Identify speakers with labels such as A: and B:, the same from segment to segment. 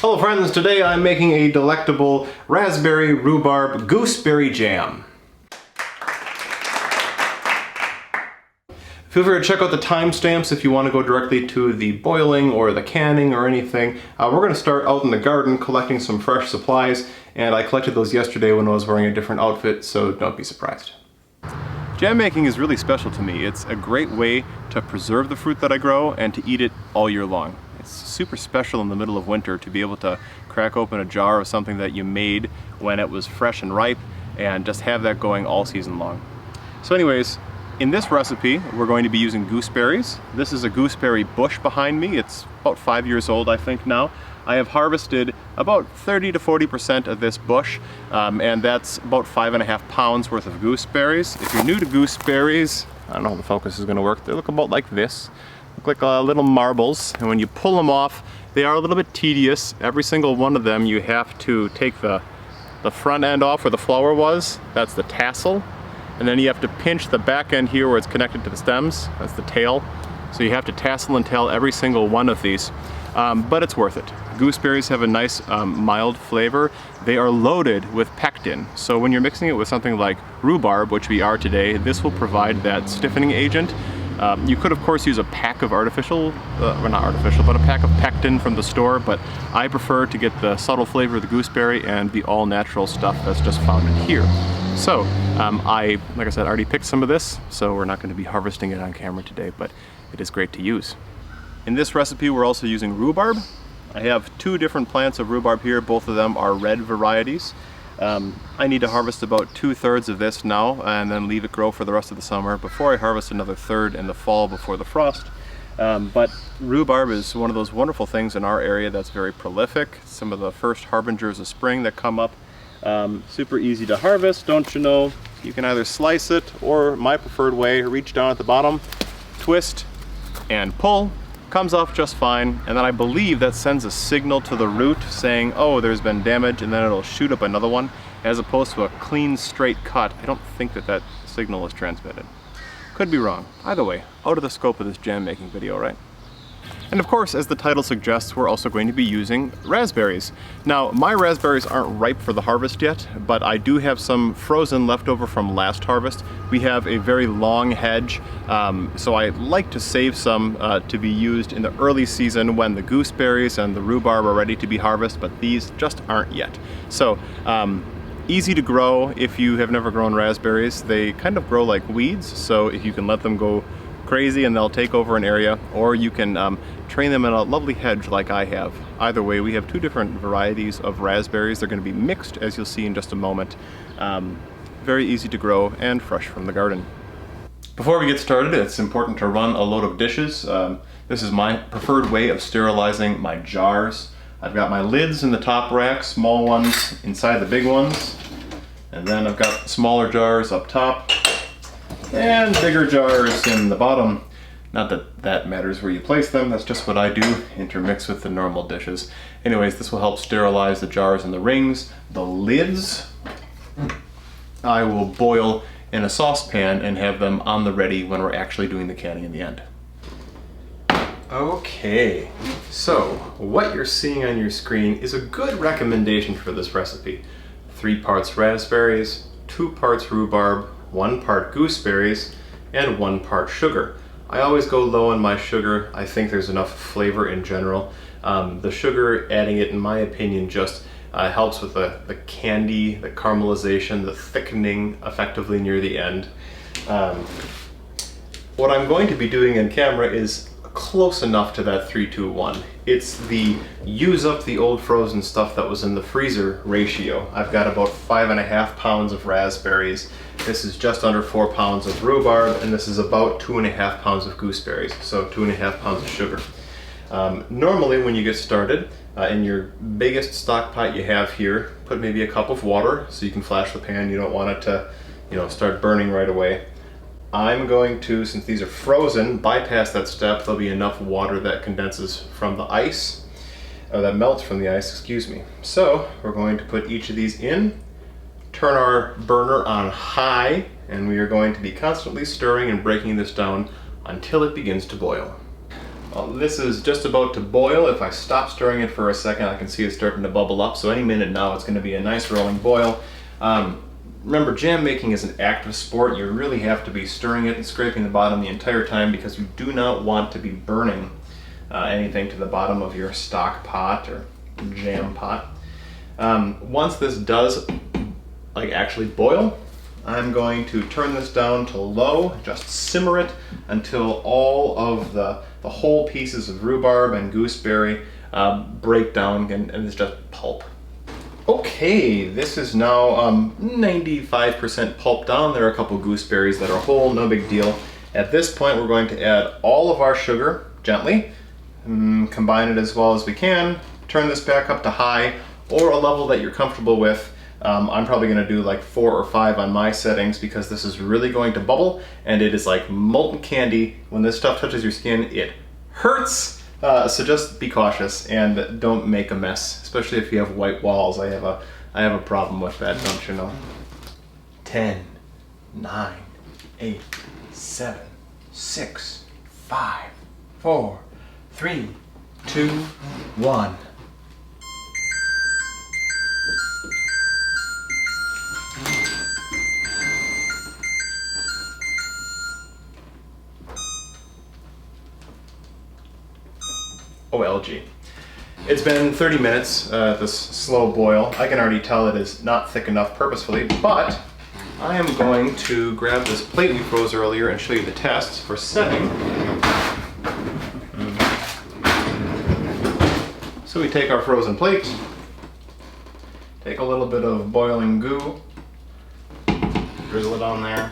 A: Hello friends, today I'm making a delectable raspberry rhubarb gooseberry jam. Feel free to check out the timestamps if you want to go directly to the boiling or the canning or anything. We're going to start out in the garden collecting some fresh supplies, and I collected those yesterday when I was wearing a different outfit, so don't be surprised. Jam making is really special to me. It's a great way to preserve the fruit that I grow and to eat it all year long. It's super special in the middle of winter to be able to crack open a jar of something that you made when it was fresh and ripe and just have that going all season long. So anyways, in this recipe we're going to be using gooseberries. This is a gooseberry bush behind me. It's about 5 years old, I think now. I have harvested about 30 to 40% of this bush, and that's about 5.5 pounds worth of gooseberries. If you're new to gooseberries, I don't know how the focus is going to work, they look about like this. Look like little marbles, and when you pull them off, they are a little bit tedious. Every single one of them you have to take the front end off where the flower was, that's the tassel, and then you have to pinch the back end here where it's connected to the stems, that's the tail. So you have to tassel and tail every single one of these, but it's worth it. Gooseberries have a nice mild flavor. They are loaded with pectin, so when you're mixing it with something like rhubarb, which we are today, this will provide that stiffening agent. You could of course use a pack of artificial, well not artificial, but a pack of pectin from the store, but I prefer to get the subtle flavor of the gooseberry and the all-natural stuff that's just found in here. So, like I said, already picked some of this, so we're not going to be harvesting it on camera today, but it is great to use. In this recipe we're also using rhubarb. I have 2 different plants of rhubarb here, both of them are red varieties. I need to harvest about 2/3 of this now and then leave it grow for the rest of the summer before I harvest another third in the fall before the frost. But rhubarb is one of those wonderful things in our area that's very prolific. Some of the first harbingers of spring that come up. Super easy to harvest, don't you know? You can either slice it or my preferred way, reach down at the bottom, twist and pull. Comes off just fine, and then I believe that sends a signal to the root saying, oh, there's been damage, and then it'll shoot up another one, as opposed to a clean, straight cut. I don't think that signal is transmitted. Could be wrong. Either way, out of the scope of this jam making video, right? And of course, as the title suggests, we're also going to be using raspberries. Now, my raspberries aren't ripe for the harvest yet, but I do have some frozen left over from last harvest. We have a very long hedge, so I like to save some to be used in the early season when the gooseberries and the rhubarb are ready to be harvested, but these just aren't yet. So, easy to grow if you have never grown raspberries. They kind of grow like weeds, so if you can let them go crazy and they'll take over an area, or you can train them in a lovely hedge like I have. Either way, we have 2 different varieties of raspberries. They're going to be mixed, as you'll see in just a moment. Very easy to grow and fresh from the garden. Before we get started, it's important to run a load of dishes. This is my preferred way of sterilizing my jars. I've got my lids in the top rack, small ones inside the big ones, and then I've got smaller jars up top and bigger jars in the bottom. Not that that matters where you place them, that's just what I do, intermix with the normal dishes. Anyways, this will help sterilize the jars and the rings. The lids, I will boil in a saucepan and have them on the ready when we're actually doing the canning in the end. Okay, so what you're seeing on your screen is a good recommendation for this recipe. 3 parts raspberries, 2 parts rhubarb, 1 part gooseberries, and 1 part sugar. I always go low on my sugar. I think there's enough flavor in general. The sugar, adding it, in my opinion, just helps with the candy, the caramelization, the thickening effectively near the end. What I'm going to be doing in camera is close enough to that 3-2-1. It's the use up the old frozen stuff that was in the freezer ratio. I've got about 5.5 pounds of raspberries. This is just under 4 pounds of rhubarb, and this is about 2.5 pounds of gooseberries, so 2.5 pounds of sugar. Normally when you get started, in your biggest stock pot you have here, put maybe a cup of water so you can flash the pan. You don't want it to, start burning right away. I'm going to, since these are frozen, bypass that step. There'll be enough water that condenses from the ice, or that melts from the ice, excuse me. So we're going to put each of these in, turn our burner on high, and we are going to be constantly stirring and breaking this down until it begins to boil. Well, this is just about to boil. If I stop stirring it for a second, I can see it starting to bubble up. So any minute now, it's going to be a nice rolling boil. Remember, jam making is an active sport. You really have to be stirring it and scraping the bottom the entire time because you do not want to be burning anything to the bottom of your stock pot or jam pot. Once this does actually boil, I'm going to turn this down to low, just simmer it until all of the whole pieces of rhubarb and gooseberry break down and it's just pulp. Okay, this is now 95% pulped down. There are a couple gooseberries that are whole, no big deal. At this point, we're going to add all of our sugar gently, combine it as well as we can, turn this back up to high or a level that you're comfortable with. I'm probably going to do like 4 or 5 on my settings because this is really going to bubble and it is like molten candy. When this stuff touches your skin, it hurts. So just be cautious and don't make a mess, especially if you have white walls. I have a problem with that, don't you know? 10, 9, 8, 7, 6, 5, 4, 3, 2, 1. OLG. It's been 30 minutes, this slow boil. I can already tell it is not thick enough purposefully, but I am going to grab this plate we froze earlier and show you the tests for setting. So we take our frozen plate, take a little bit of boiling goo, drizzle it on there.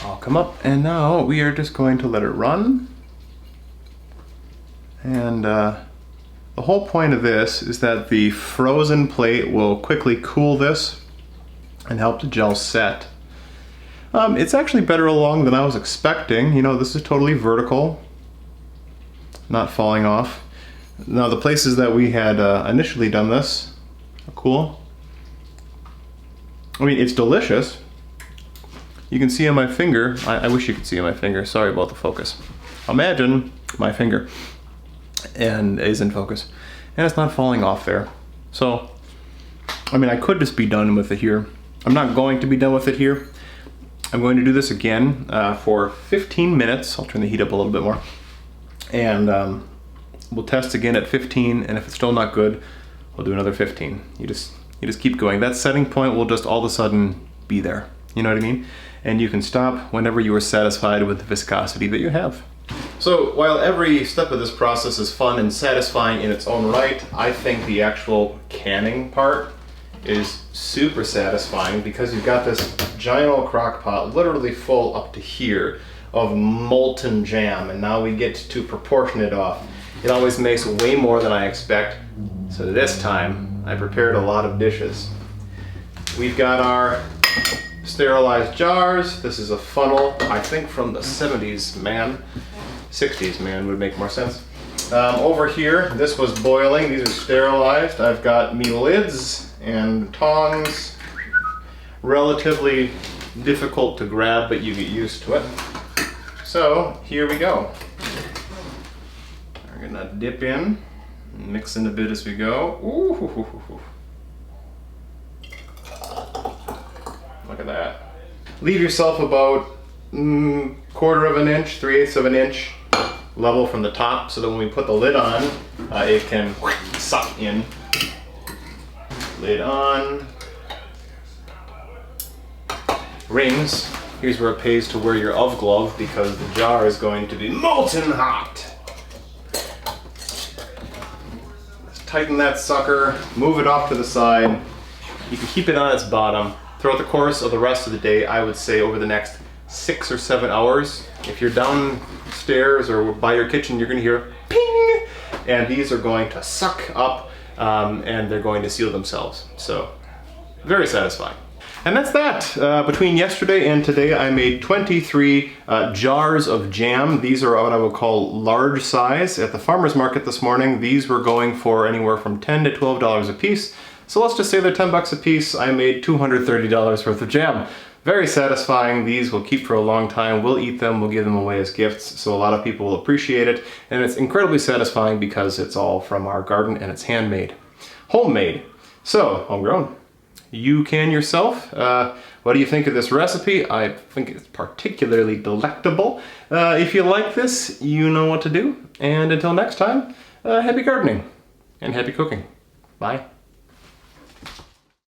A: I'll come up, and now we are just going to let it run. And the whole point of this is that the frozen plate will quickly cool this and help the gel set. It's actually better along than I was expecting. You know, this is totally vertical, not falling off. Now the places that we had initially done this are cool. I mean, it's delicious. You can see on my finger, I wish you could see on my finger, sorry about the focus. Imagine my finger and is in focus and it's not falling off there. So I mean, I could just be done with it here. I'm not going to be done with it here. I'm going to do this again for 15 minutes. I'll turn the heat up a little bit more and we'll test again at 15, and if it's still not good, we'll do another 15. You just keep going. That setting point will just all of a sudden be there, you know what I mean? And you can stop whenever you are satisfied with the viscosity that you have. So while every step of this process is fun and satisfying in its own right, I think the actual canning part is super satisfying because you've got this giant old crock pot literally full up to here of molten jam, and now we get to proportion it off. It always makes way more than I expect, so this time I prepared a lot of dishes. We've got our sterilized jars. This is a funnel, I think from the 70s, man. 60s, man, would make more sense. Over here, this was boiling. These are sterilized. I've got me lids and tongs. Relatively difficult to grab, but you get used to it. So, here we go. We're gonna dip in, mix in a bit as we go. Ooh. Look at that. Leave yourself about 1/4 of an inch, 3/8 of an inch level from the top so that when we put the lid on, it can suck in. Lid on. Rings. Here's where it pays to wear your UV glove because the jar is going to be molten hot. Let's tighten that sucker, move it off to the side. You can keep it on its bottom. Throughout the course of the rest of the day, I would say over the next 6 or 7 hours. If you're downstairs or by your kitchen, you're gonna hear ping, and these are going to suck up and they're going to seal themselves. So, very satisfying. And that's that. Between yesterday and today, I made 23 jars of jam. These are what I would call large size. At the farmer's market this morning, these were going for anywhere from $10 to $12 a piece. So let's just say they're 10 bucks a piece. I made $230 worth of jam. very satisfying. These will keep for a long time. We'll eat them, we'll give them away as gifts, so a lot of people will appreciate it. And it's incredibly satisfying because it's all from our garden and it's handmade. Homemade. So, homegrown. You can yourself. What do you think of this recipe? I think it's particularly delectable. If you like this, you know what to do. And until next time, happy gardening and happy cooking. Bye.